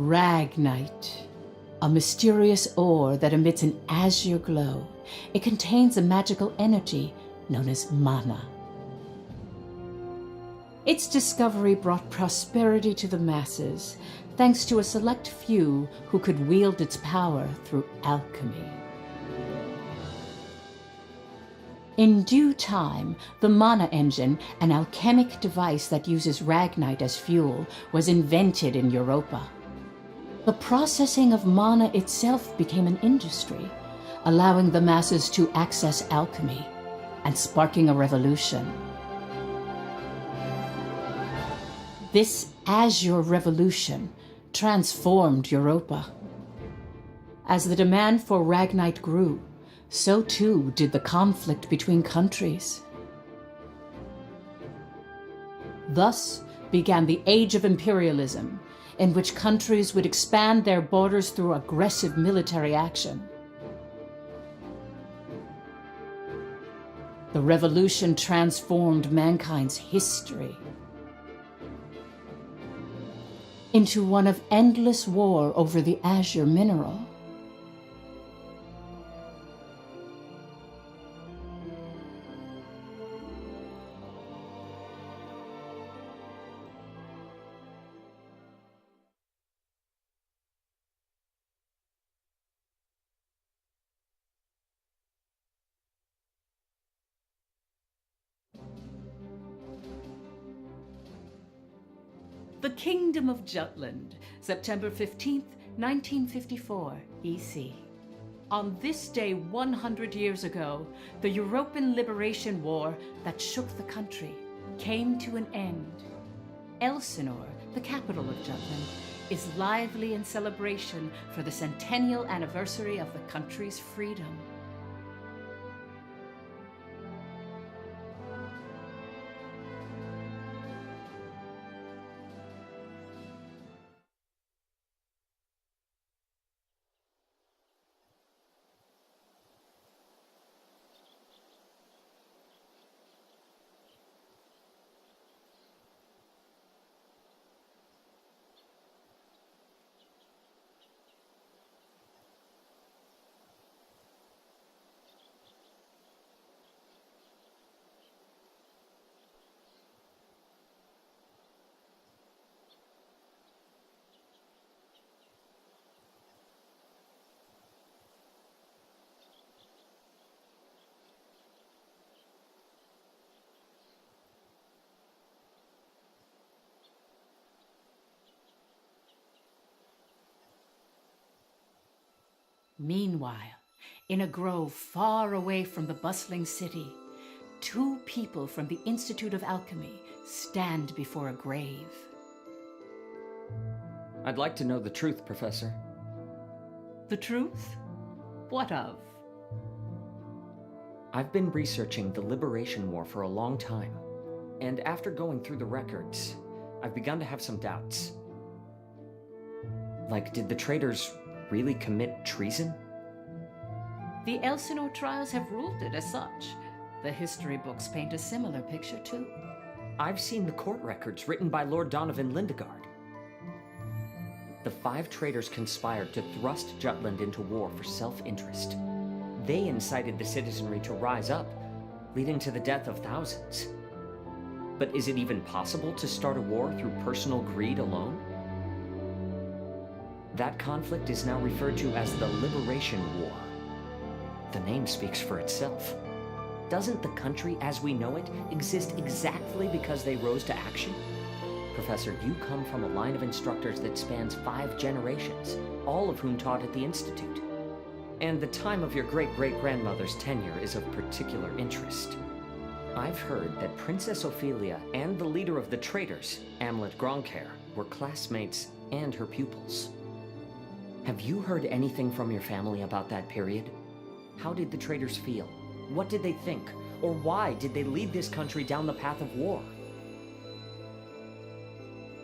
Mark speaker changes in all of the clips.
Speaker 1: Ragnite, a mysterious ore that emits an azure glow. It contains a magical energy known as mana. Its discovery brought prosperity to the masses, thanks to a select few who could wield its power through alchemy. In due time, the mana engine, an alchemic device that uses ragnite as fuel, was invented in Europa. The processing of mana itself became an industry, allowing the masses to access alchemy and sparking a revolution. This azure revolution transformed Europa. As the demand for ragnite grew, so too did the conflict between countries. Thus began the Age of Imperialism, in which countries would expand their borders through aggressive military action. The revolution transformed mankind's history into one of endless war over the azure mineral. The Kingdom of Jutland, September 15th, 1954, EC. On this day 100 years ago, the European Liberation War that shook the country came to an end. Elsinore, the capital of Jutland, is lively in celebration for the centennial anniversary of the country's freedom. Meanwhile, in a grove far away from the bustling city, two people from the Institute of Alchemy stand before a grave.
Speaker 2: I'd like to know the truth, Professor.
Speaker 1: The truth? What of?
Speaker 2: I've been researching the Liberation War for a long time, and after going through the records, I've begun to have some doubts. Like, did the traitors really commit treason?
Speaker 1: The Elsinore trials have ruled it as such. The history books paint a similar picture too.
Speaker 2: I've seen the court records written by Lord Donovan Lindegard. The 5 traitors conspired to thrust Jutland into war for self-interest. They incited the citizenry to rise up, leading to the death of thousands. But is it even possible to start a war through personal greed alone? That conflict is now referred to as the Liberation War. The name speaks for itself. Doesn't the country as we know it exist exactly because they rose to action? Professor, you come from a line of instructors that spans 5 generations, all of whom taught at the Institute. And the time of your great-great-grandmother's tenure is of particular interest. I've heard that Princess Ophelia and the leader of the traitors, Amlet Gronkair, were classmates and her pupils. Have you heard anything from your family about that period? How did the traitors feel? What did they think? Or why did they lead this country down the path of war?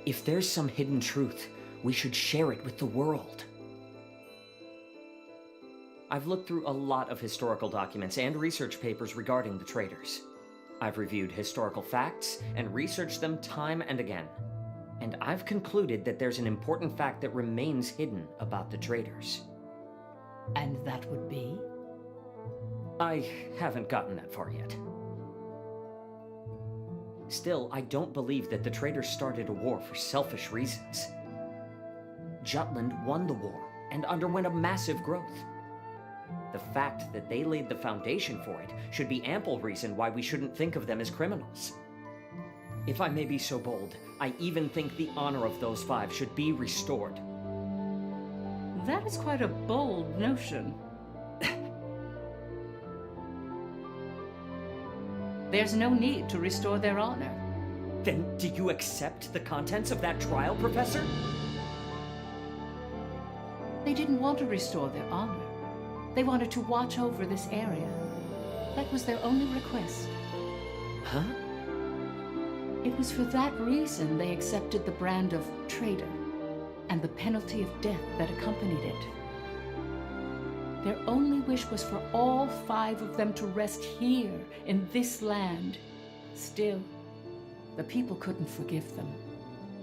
Speaker 2: If there's some hidden truth, we should share it with the world. I've looked through a lot of historical documents and research papers regarding the traitors. I've reviewed historical facts and researched them time and again. And I've concluded that there's an important fact that remains hidden about the traitors.
Speaker 1: And that would be?
Speaker 2: I haven't gotten that far yet. Still, I don't believe that the traitors started a war for selfish reasons. Jutland won the war and underwent a massive growth. The fact that they laid the foundation for it should be ample reason why we shouldn't think of them as criminals. If I may be so bold, I even think the honor of those five should be restored.
Speaker 1: That is quite a bold notion. There's no need to restore their honor.
Speaker 2: Then do you accept the contents of that trial, Professor?
Speaker 1: They didn't want to restore their honor. They wanted to watch over this area. That was their only request.
Speaker 2: Huh?
Speaker 1: It was for that reason they accepted the brand of traitor and the penalty of death that accompanied it. Their only wish was for all five of them to rest here in this land. Still, the people couldn't forgive them.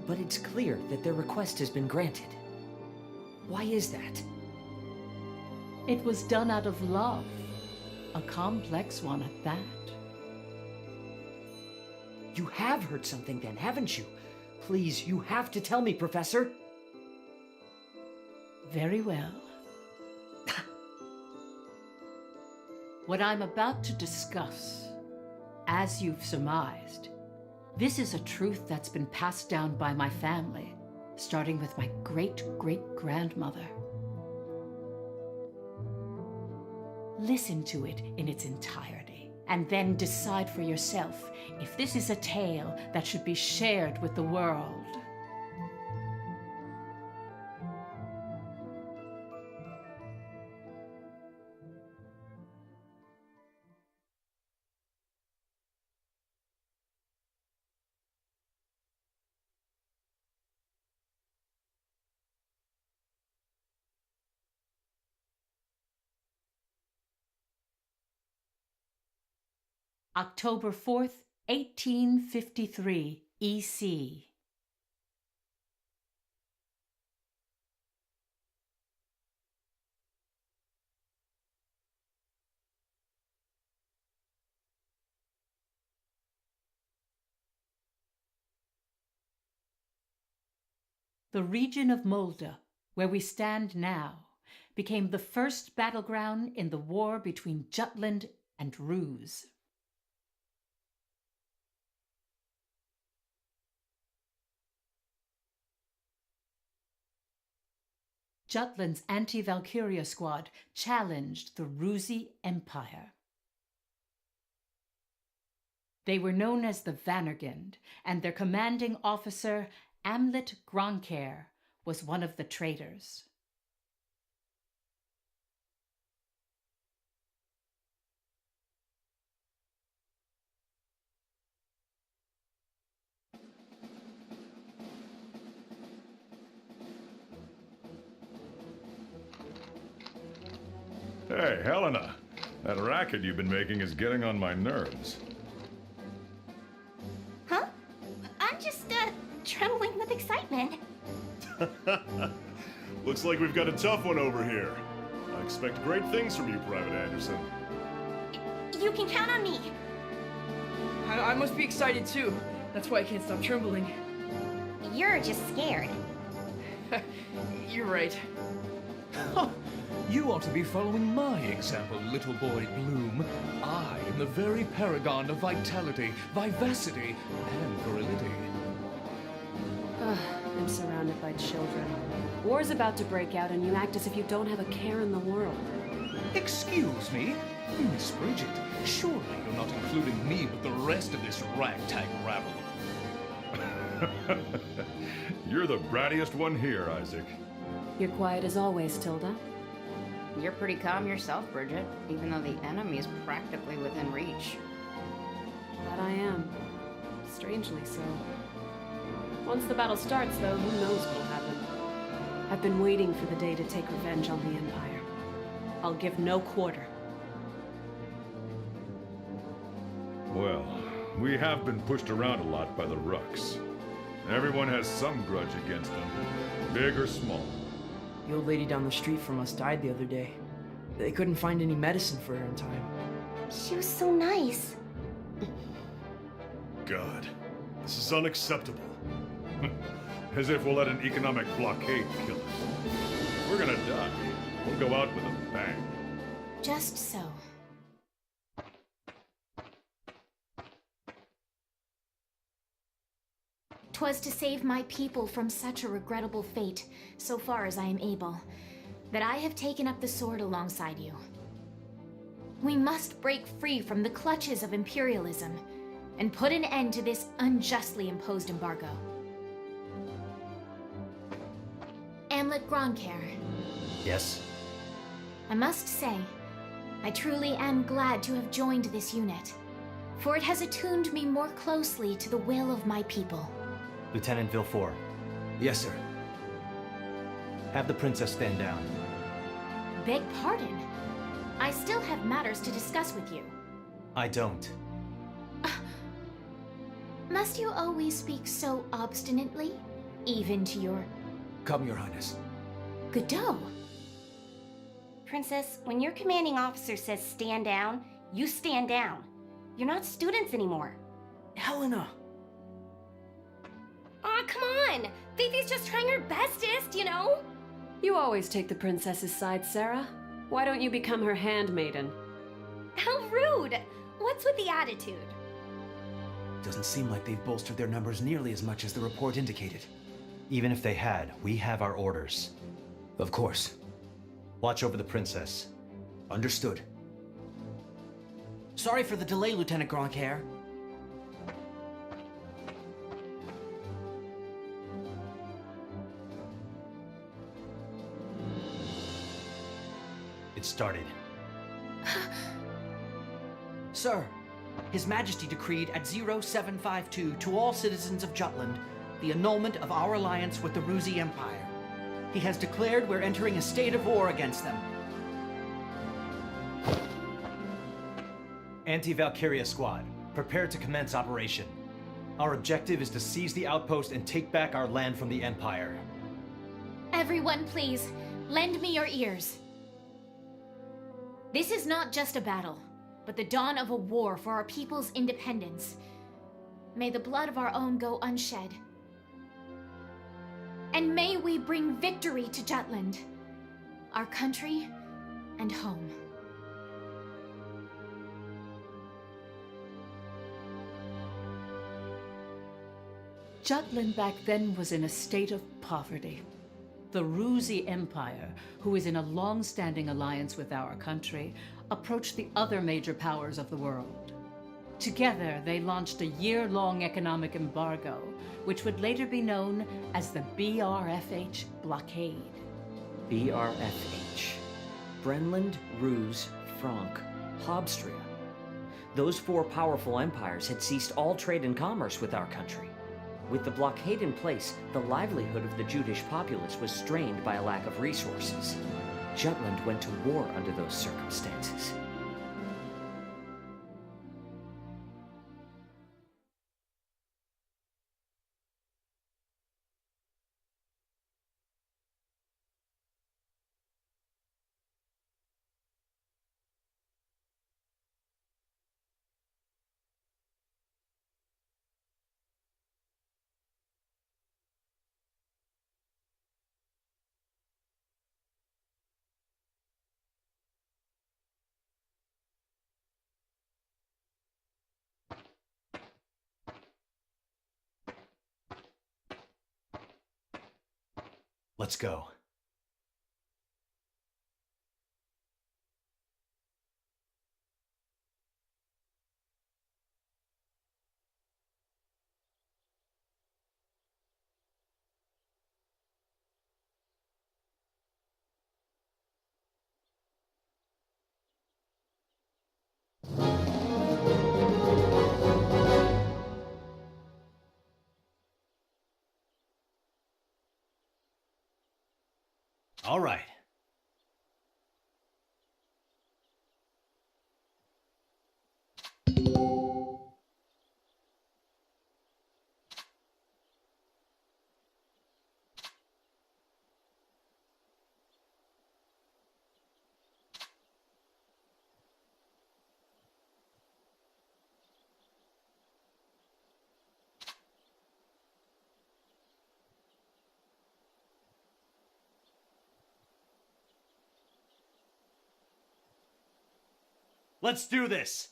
Speaker 2: But it's clear that their request has been granted. Why is that?
Speaker 1: It was done out of love, a complex one at that.
Speaker 2: You have heard something then, haven't you? Please, you have to tell me, Professor.
Speaker 1: Very well. What I'm about to discuss, as you've surmised, this is a truth that's been passed down by my family, starting with my great-great-grandmother. Listen to it in its entirety, and then decide for yourself if this is a tale that should be shared with the world. October 4th, 1853, EC. The region of Molde, where we stand now, became the first battleground in the war between Jutland and Ruse. Jutland's anti-Valkyria squad challenged the Rusi Empire. They were known as the Vannergund, and their commanding officer, Amlet Gronkair, was one of the traitors.
Speaker 3: Hey, Helena. That racket you've been making is getting on my nerves.
Speaker 4: Huh? I'm just, trembling with excitement.
Speaker 5: Looks like we've got a tough one over here. I expect great things from you, Private Anderson.
Speaker 4: You can count on me.
Speaker 6: I must be excited too. That's why I can't stop trembling.
Speaker 4: You're just scared.
Speaker 6: You're right.
Speaker 7: You ought to be following my example, little boy Bloom. I am the very paragon of vitality, vivacity, and virility.
Speaker 8: I'm surrounded by children. War's about to break out and you act as if you don't have a care in the world.
Speaker 7: Excuse me, Miss Bridget, surely you're not including me with the rest of this ragtag rabble.
Speaker 3: You're the brattiest one here, Isaac.
Speaker 8: You're quiet as always, Tilda.
Speaker 9: You're pretty calm yourself, Bridget, even though the enemy is practically within reach.
Speaker 8: That I am. Strangely so. Once the battle starts, though, who knows what'll happen. I've been waiting for the day to take revenge on the Empire. I'll give no quarter.
Speaker 3: Well, we have been pushed around a lot by the Rucks. Everyone has some grudge against them, big or small.
Speaker 6: The old lady down the street from us died the other day. They couldn't find any medicine for her in time.
Speaker 4: She was so nice.
Speaker 5: God, this is unacceptable. As if we'll let an economic blockade kill us. If we're gonna die, we'll go out with a bang.
Speaker 4: Just so. 'Twas to save my people from such a regrettable fate, so far as I am able, that I have taken up the sword alongside you. We must break free from the clutches of imperialism and put an end to this unjustly imposed embargo. Amlet Gronkair,
Speaker 2: Yes?
Speaker 4: I must say, I truly am glad to have joined this unit, for it has attuned me more closely to the will of my people.
Speaker 10: Lieutenant Villefort. Yes, sir. Have the princess stand down.
Speaker 4: Beg pardon? I still have matters to discuss with you.
Speaker 10: I don't.
Speaker 4: Must you always speak so obstinately? Even to your
Speaker 10: Come, Your Highness.
Speaker 4: Godot?
Speaker 11: Princess, when your commanding officer says stand down, you stand down. You're not students anymore.
Speaker 6: Helena!
Speaker 11: Aw, come on! Fifi's just trying her bestest, you know?
Speaker 8: You always take the princess's side, Sarah. Why don't you become her handmaiden?
Speaker 11: How rude! What's with the attitude?
Speaker 10: Doesn't seem like they've bolstered their numbers nearly as much as the report indicated. Even if they had, we have our orders. Of course. Watch over the princess. Understood.
Speaker 6: Sorry for the delay, Lieutenant Gronkair.
Speaker 10: It started.
Speaker 12: Sir, His Majesty decreed at 0752 to all citizens of Jutland the annulment of our alliance with the Ruzi Empire. He has declared we're entering a state of war against them.
Speaker 10: Anti-Valkyria squad, prepare to commence operation. Our objective is to seize the outpost and take back our land from the Empire.
Speaker 4: Everyone, please, lend me your ears. This is not just a battle, but the dawn of a war for our people's independence. May the blood of our own go unshed. And may we bring victory to Jutland, our country and home.
Speaker 1: Jutland back then was in a state of poverty. The Ruzi Empire, who is in a long-standing alliance with our country, approached the other major powers of the world. Together, they launched a year-long economic embargo, which would later be known as the BRFH blockade.
Speaker 2: BRFH. Brenland, Ruse, Frank, Habstria. Those four powerful empires had ceased all trade and commerce with our country. With the blockade in place, the livelihood of the Judish populace was strained by a lack of resources. Jutland went to war under those circumstances.
Speaker 10: Let's go. All right. Let's do this!